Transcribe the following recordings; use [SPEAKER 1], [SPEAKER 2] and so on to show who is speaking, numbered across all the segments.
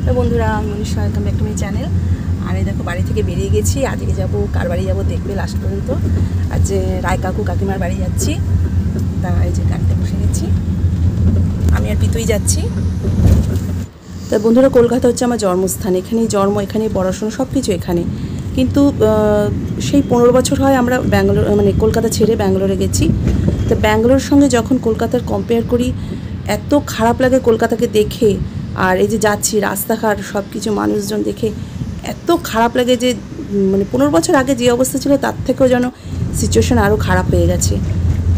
[SPEAKER 1] তো বন্ধুরা, আমি Manisha, welcome back to my channel. আর এই দেখো, বাড়ি থেকে বেরিয়ে গেছি। আজকে যাবো, কার বাড়ি যাবো দেখবে লাস্ট পর্যন্ত। আজ রায় কাকু কাকিমার বাড়ি যাচ্ছি। তা এই যে গাড়িতে বসে গেছি, আমি আর পিতুই যাচ্ছি। তা বন্ধুরা, কলকাতা হচ্ছে আমার জন্মস্থান। এখানেই জন্ম, এখানেই পড়াশোনা, সব কিছু এখানে। কিন্তু সেই 15 বছর হয় আমরা ব্যাঙ্গালোর, মানে কলকাতা ছেড়ে ব্যাঙ্গালোরে গেছি। তো ব্যাঙ্গালোরের সঙ্গে যখন কলকাতার কম্পেয়ার করি, এত খারাপ লাগে কলকাতাকে দেখে। আর এই যে যাচ্ছি, রাস্তাঘাট সব কিছু মানুষজন দেখে এত খারাপ লাগে যে মানে 15 বছর আগে যে অবস্থা ছিল তার থেকেও যেন সিচুয়েশান আরও খারাপ হয়ে গেছে।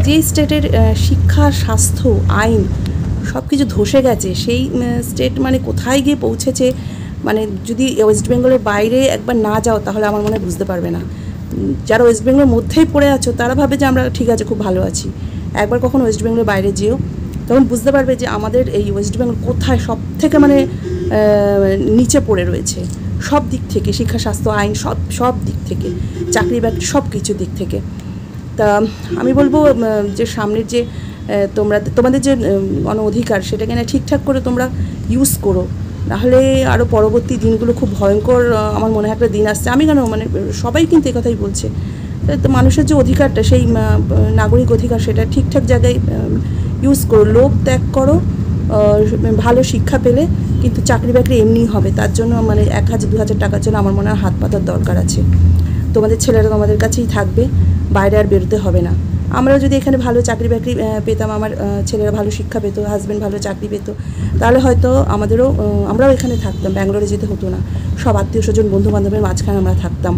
[SPEAKER 1] যে স্টেটের শিক্ষা, স্বাস্থ্য, আইন সব কিছু ধসে গেছে, সেই স্টেট মানে কোথায় গিয়ে পৌঁছেছে, মানে যদি ওয়েস্ট বেঙ্গলের বাইরে একবার না যাও তাহলে আমার মনে হয় বুঝতে পারবে না। যারা ওয়েস্ট বেঙ্গলের মধ্যেই পড়ে আছো তারা ভাবে যে আমরা ঠিক আছে, খুব ভালো আছি। একবার কখন ওয়েস্ট বেঙ্গলের বাইরে যেও, তখন বুঝতে পারবে যে আমাদের এই ওয়েস্ট বেঙ্গল কোথায় সব থেকে মানে নিচে পড়ে রয়েছে সব দিক থেকে, শিক্ষা, স্বাস্থ্য, আইন, সব দিক থেকে, চাকরি বাকরি সব কিছু দিক থেকে। তা আমি বলবো যে সামনের যে তোমাদের যে গণ অধিকার, সেটাকে না ঠিকঠাক করে তোমরা ইউজ করো, নাহলে আরও পরবর্তী দিনগুলো খুব ভয়ঙ্কর আমার মনে হয় একটা দিন আসছে। আমি কেন, মানে সবাই কিন্তু একথাই বলছে। তো মানুষের যে অধিকারটা, সেই নাগরিক অধিকার, সেটা ঠিকঠাক জায়গায় ইউজ করো, লোক ত্যাগ করো। ভালো শিক্ষা পেলে কিন্তু চাকরি বাকরি এমনিই হবে, তার জন্য মানে 1000 2000 টাকার জন্য আমার মনে হয় হাত পাতার দরকার আছে। তোমাদের ছেলেরা তোমাদের কাছেই থাকবে, বাইরে আর বেরোতে হবে না। আমরা যদি এখানে ভালো চাকরি বাকরি পেতাম, আমার ছেলেরা ভালো শিক্ষা পেতো, হাজব্যান্ড ভালো চাকরি পেতো, তাহলে হয়তো আমরাও এখানে থাকতাম, ব্যাঙ্গালোরে যেতে হতো না। সব আত্মীয় স্বজন, বন্ধু বান্ধবের মাঝখানে আমরা থাকতাম।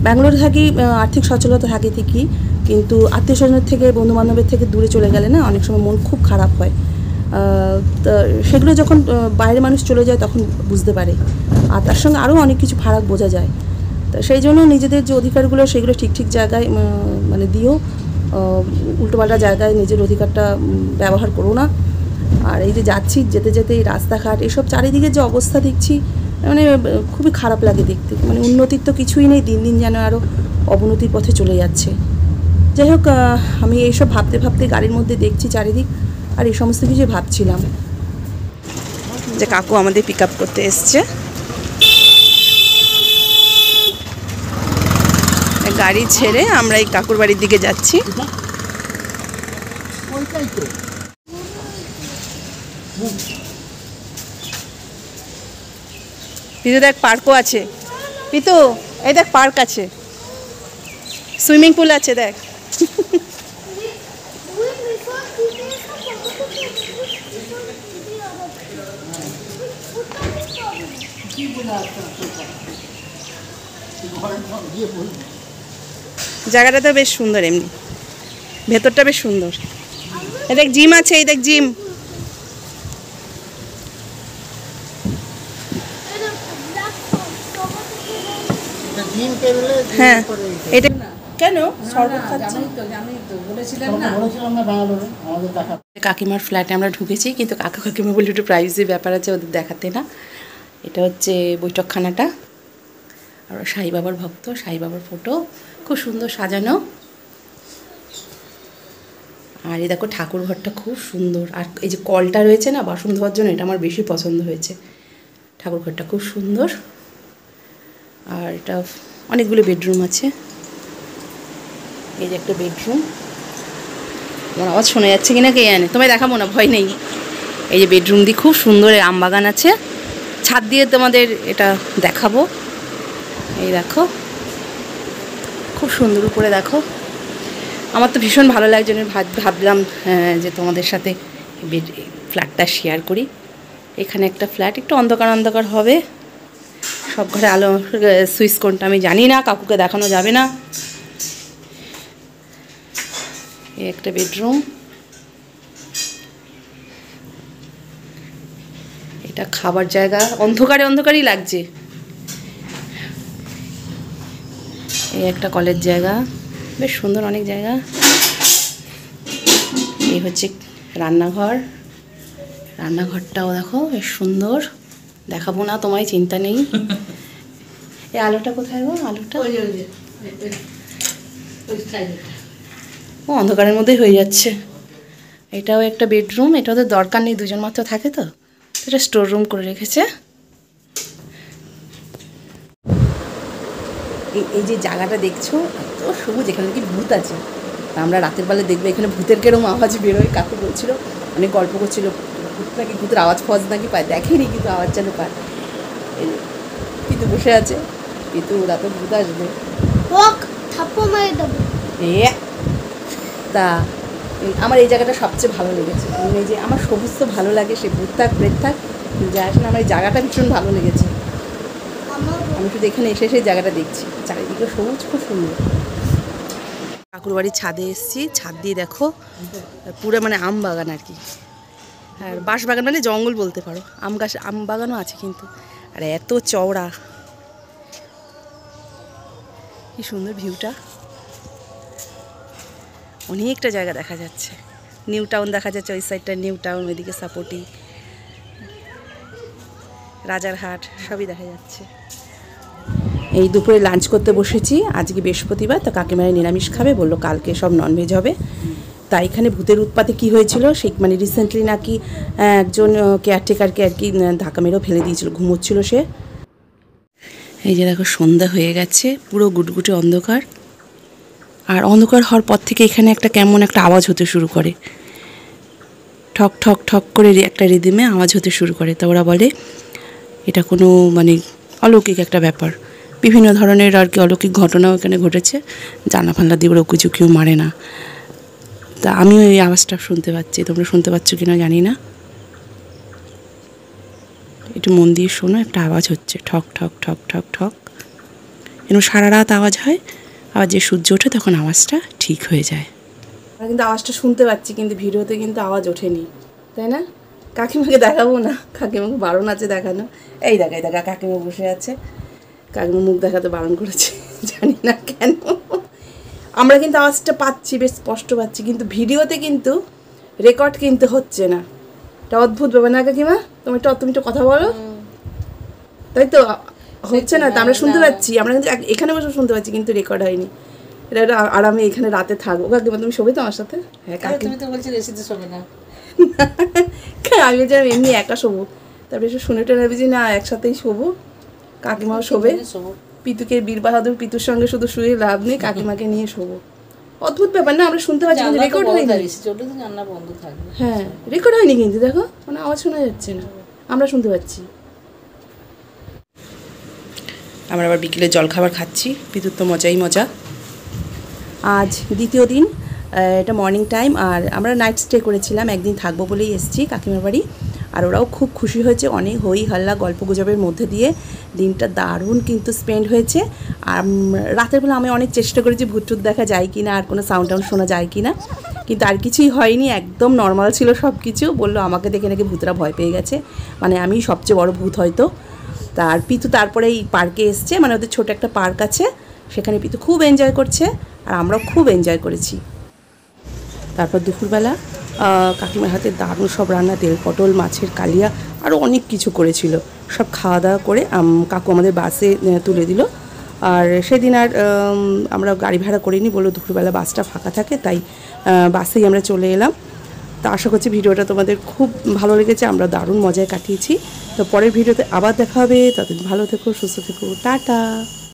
[SPEAKER 1] ব্যাঙ্গালোরে থাকি, আর্থিক সচ্ছলতা থাকে ঠিকই, কিন্তু আত্মীয় স্বজনের থেকে, বন্ধু বান্ধবের থেকে দূরে চলে গেলে না অনেক সময় মন খুব খারাপ হয়। তা সেগুলো যখন বাইরে মানুষ চলে যায় তখন বুঝতে পারে, আর তার সঙ্গে আরও অনেক কিছু ফারাক বোঝা যায়। তা সেই জন্য নিজেদের যে অধিকারগুলো, সেগুলো ঠিক ঠিক জায়গায় মানে দিও, উল্টোপাল্টা জায়গায় নিজের অধিকারটা ব্যবহার করো না। আর এই যে যাচ্ছি, যেতে যেতে এই রাস্তাঘাট, এসব চারিদিকে যে অবস্থা দেখছি, মানে খুবই খারাপ লাগে দেখতে। মানে উন্নতির তো কিছুই নেই, দিন দিন যেন আরও অবনতির পথে চলে যাচ্ছে। যাই হোক, আমি এইসব ভাবতে ভাবতে গাড়ির মধ্যে দেখছি চারিদিক, আর এই সমস্ত কিছু ভাবছিলাম যে কাকু আমাদের পিক আপ করতে এসছে। গাড়ি ছেড়ে আমরা এই কাকুর বাড়ির দিকে যাচ্ছি। পিতু দেখ, পার্কও আছে। পিতু, এই দেখ, পার্ক আছে, সুইমিং পুল আছে, দেখ। জায়গাটা তো বেশ সুন্দর, এমনি ভেতরটা বেশ সুন্দর। এই দেখ জিম আছে, এই দেখ জিম। হ্যাঁ, এটা কেন শরবত খাচ্ছি? কাকিমার ফ্ল্যাটে আমরা ঢুকেছি, কিন্তু কাকু কাকিমা বলে একটু প্রাইভেসি ব্যাপার আছে, ওদের দেখাতে না। এটা হচ্ছে বৈঠকখানাটা, আর সাই বাবার ভক্ত, সাই বাবার ফটো খুব সুন্দর সাজানো। আর এই দেখো, ঠাকুর ঘরটা খুব সুন্দর। আর এই যে কলটা রয়েছে না বাসন ধোয়ার জন্য, এটা আমার বেশি পছন্দ হয়েছে। ঠাকুর ঘরটা খুব সুন্দর। আর এটা অনেকগুলো বেডরুম আছে। এই যে একটা বেডরুম, আমার আওয়াজ শোনা যাচ্ছে কিনা কে জানে, তোমায় দেখাবো না, ভয় নেই। এই যে বেডরুম দিয়ে খুব সুন্দর আম বাগান আছে, ছাদ দিয়ে তোমাদের এটা দেখাবো। এই দেখো, খুব সুন্দর উপরে দেখো। আমার তো ভীষণ ভালো লাগছে, ভাবলাম যে তোমাদের সাথে ফ্ল্যাটটা শেয়ার করি। এখানে একটা ফ্ল্যাট, একটু অন্ধকার অন্ধকার হবে, সব ঘরে আলো, সুইচ কোনটা আমি জানি না, কাকুকে দেখানো যাবে না। এই একটা বেডরুম, এটা খাবার জায়গা, অন্ধকারে অন্ধকারই লাগছে। এই একটা কলের জায়গা, বেশ সুন্দর অনেক জায়গা। এই হচ্ছে রান্নাঘর, রান্নাঘরটাও দেখো বেশ সুন্দর, দেখাবো না তোমায়, চিন্তা নেই। এই আলোটা কোথায় গো? আলোটা ও অন্ধকারের মধ্যেই হয়ে যাচ্ছে। এটাও একটা বেডরুম, এটা ওদের দরকার নেই, দুজন মাত্র থাকে তো, এটা স্টোর রুম করে রেখেছে। এই যে জায়গাটা দেখছো এত সবুজ, এখানে কি ভূত আছে। আমরা রাতের বেলা দেখবো এখানে ভূতের কেরম আওয়াজ বেরোয়। কাকু বলছিল, অনেক গল্প করছিল, ভূত নাকি ভূতের আওয়াজ ফজ নাকি পায়, দেখেনি কিন্তু আওয়াজ যেন পায়। পিতু বসে আছে, পিতু রাতে ভূত আসবে তা আমার এই জায়গাটা সবচেয়ে ভালো লেগেছে। এই যে আমার সবুজ তো ভালো লাগে, সে ভূত থাক প্রেত থাক যা আসে না, আমার এই জায়গাটা ভীষণ ভালো লেগেছে। আমি শুধু এখানে এসে সেই জায়গাটা দেখছি, চারিদিকে সবুজ, খুব সুন্দর। কাকুর বাড়ির ছাদে এসেছি, ছাদ দিয়ে দেখো পুরো মানে আম বাগান আর কি, আর বাঁশ বাগান মানে জঙ্গল বলতে পারো, আম গাছ আম বাগানও আছে কিন্তু, আর এত চওড়া, কি সুন্দর ভিউটা। অনেকটা জায়গা দেখা যাচ্ছে, নিউ টাউন দেখা যাচ্ছে ওই সাইডটা, নিউ টাউন, ওইদিকে সাপোর্টি, রাজারহাট সবই দেখা যাচ্ছে। এই দুপুরে লাঞ্চ করতে বসেছি, আজকে বৃহস্পতিবার, তো কাকিমারা নিরামিষ খাবে, বললো কালকে সব ননভেজ হবে। তা এখানে ভূতের উৎপাতে কি হয়েছিল, সে মানে রিসেন্টলি নাকি একজন কেয়ারটেকারকে আর কি ধাক্কা মেরেও ফেলে দিয়েছিল, ঘুমোচ্ছিল সে। এই যে দেখো সন্ধ্যা হয়ে গেছে, পুরো গুটগুটে অন্ধকার, আর অন্ধকার হওয়ার পর থেকে এখানে একটা কেমন একটা আওয়াজ হতে শুরু করে, ঠক ঠক ঠক করে একটা রিদিমে আওয়াজ হতে শুরু করে। তা ওরা বলে এটা কোনো মানে অলৌকিক একটা ব্যাপার, বিভিন্ন ধরনের আর কি অলৌকিক ঘটনাও এখানে ঘটেছে, জানা ফাল্লা দিয়ে ওরা কিছু কেউ মারে না। তা আমিও এই আওয়াজটা শুনতে পাচ্ছি, তোমরা শুনতে পাচ্ছ কিনা জানি না, একটু মন দিয়ে শোনো, একটা আওয়াজ হচ্ছে ঠক ঠক ঠক ঠক ঠক, এরকম সারা রাত আওয়াজ হয়, আবার যে সূর্য ওঠে তখন আওয়াজটা ঠিক হয়ে যায়। আমরা কিন্তু আওয়াজটা শুনতে পাচ্ছি, কিন্তু ভিডিওতে কিন্তু আওয়াজ ওঠেনি, তাই না? কাকিমাকে দেখাবো না, কাকিমাকে বারণ আছে দেখানো। এই দেখা কাকিমা বসে আছে, কাকিমা মুখ দেখাতে বারণ করেছে, জানি না কেন। আমরা কিন্তু আওয়াজটা পাচ্ছি, বেশ স্পষ্ট পাচ্ছি, কিন্তু ভিডিওতে কিন্তু রেকর্ড কিন্তু হচ্ছে না। এটা অদ্ভুত ব্যাপার না কাকিমা? তুমি একটু কথা বলো, তাই তো হচ্ছে না, তা আমরা শুনতে পাচ্ছি, আমরা কিন্তু এখানে বসে শুনতে পাচ্ছি, কিন্তু রেকর্ড হয়নি। এটা আর আমি এখানে রাতে থাকবো। কাকিমা তুমি শোবে তো আমার সাথে? হ্যাঁ কাকি, তুমি তো বলছি রেসিতে শোবে না। আমি বলছিলাম এমনি একা শোবো, তারপরে এসে শুনে টেনে বুঝি না একসাথেই শোবো, কাকিমাও শোবে। পিতুকে বীর বাহাদুর পিতুর সঙ্গে শুধু শুয়ে লাভ নেই, কাকিমাকে নিয়ে শোবো। অদ্ভুত ব্যাপার না, আমরা শুনতে পাচ্ছি কিন্তু রেকর্ড হয়নি। হ্যাঁ রেকর্ড হয়নি কিন্তু, দেখো মানে আওয়াজ শোনা যাচ্ছে না, আমরা শুনতে পাচ্ছি। আমরা আবার বিকেলে জলখাবার খাচ্ছি, পিতুর তো মজাই মজা। আজ দ্বিতীয় দিন, এটা মর্নিং টাইম, আর আমরা নাইট স্টে করেছিলাম, একদিন থাকবো বলেই এসেছি কাকিমার বাড়ি। আর ওরাও খুব খুশি হয়েছে, অনেক হই হাল্লা গল্প গুজবের মধ্যে দিয়ে দিনটা দারুণ কিন্তু স্পেন্ড হয়েছে। আর রাতের বেলা আমি অনেক চেষ্টা করেছি ভূত টুত দেখা যায় কি না, আর কোনো সাউন্ড টাউন্ড শোনা যায় কি না, কিন্তু আর কিছুই হয়নি, একদম নর্মাল ছিল সব কিছু। বললো আমাকে দেখে নাকি ভূতরা ভয় পেয়ে গেছে, মানে আমি সবচেয়ে বড় ভূত হয়তো। তার পিতু তারপরে এই পার্কে এসছে, মানে ওদের ছোটো একটা পার্ক আছে, সেখানে পিতু খুব এনজয় করছে, আর আমরাও খুব এনজয় করেছি। তারপর দুপুরবেলা কাকিমার হাতে দারুণ সব রান্না, তেল পটল, মাছের কালিয়া, আরও অনেক কিছু করেছিল। সব খাওয়া দাওয়া করে কাকু আমাদের বাসে তুলে দিল। আর সেদিন আর আমরা গাড়ি ভাড়া করিনি, বললো দুপুরবেলা বাসটা ফাঁকা থাকে, তাই বাসেই আমরা চলে এলাম। তো আশা করছি ভিডিওটা তোমাদের খুব ভালো লেগেছে, আমরা দারুণ মজায় কাটিয়েছি। তো পরের ভিডিওতে আবার দেখা হবে, ততদিন ভালো থেকো, সুস্থ থেকো, টাটা।